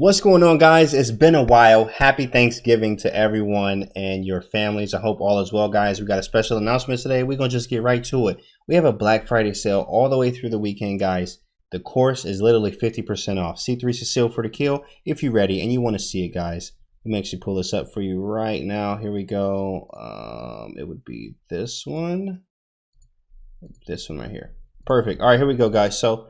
What's going on, guys? It's been a while. Happy Thanksgiving to everyone and your families. I hope all is well, guys. We got a special announcement today. We're going to just get right to it. We have a Black Friday sale all the way through the weekend, guys. The course is literally 50% off. C3 Sicil for the kill if you're ready and you want to see it, guys. Let me actually pull this up for you right now. Here we go. It would be this one. This one right here. Perfect. All right, here we go, guys. So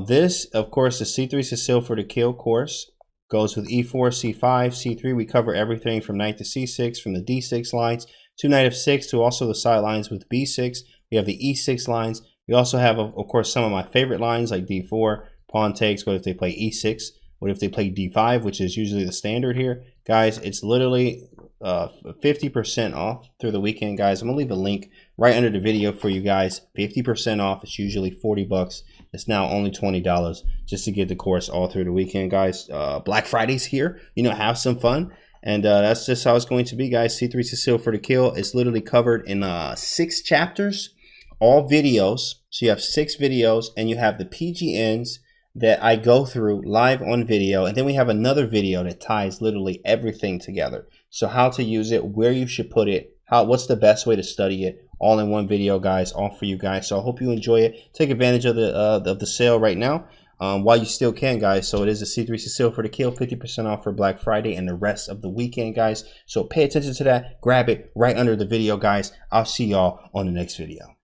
this, of course, the C3 Sicil for the kill course goes with E4, C5, C3. We cover everything from knight to C6, from the D6 lines to knight F6 to also the side lines with B6. We have the E6 lines. We also have, of course, some of my favorite lines like D4, pawn takes. What if they play E6? What if they play D5, which is usually the standard here? Guys, it's literally 50% off through the weekend, guys. I'm gonna leave a link right under the video for you guys. 50% off. It's usually 40 bucks. It's now only $20 just to get the course all through the weekend, guys. Black Friday's here. You know, have some fun. And that's just how it's going to be, guys. C3 Sicil for the kill. It's literally covered in 6 chapters, all videos. So you have 6 videos, and you have the PGNs that I go through live on video. And then we have another video that ties literally everything together. So how to use it, where you should put it, what's the best way to study it, all in one video, guys, all for you guys. So I hope you enjoy it. Take advantage of the sale right now while you still can, guys. So it is a C3 Sicil for the kill, 50% off for Black Friday and the rest of the weekend, guys. So pay attention to that. Grab it right under the video, guys. I'll see y'all on the next video.